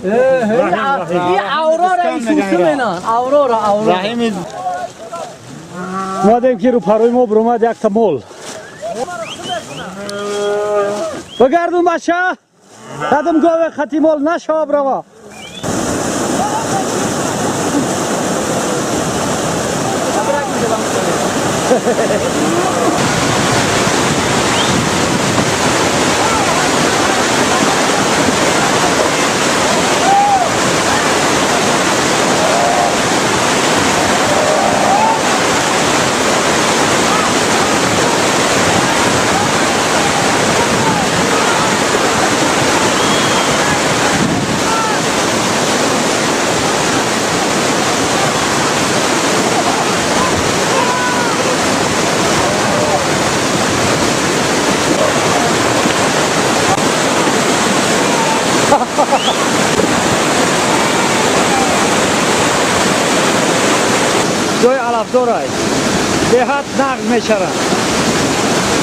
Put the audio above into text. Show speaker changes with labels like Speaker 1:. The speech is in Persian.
Speaker 1: این اورا ایسوسو منان اورا
Speaker 2: رحیم
Speaker 3: ما دیم که رو پروی ما برومد یک تا مول بگردون بچه قدم گاوه خطی مول نشاب روا جای علفدار است دهت نقل میشرن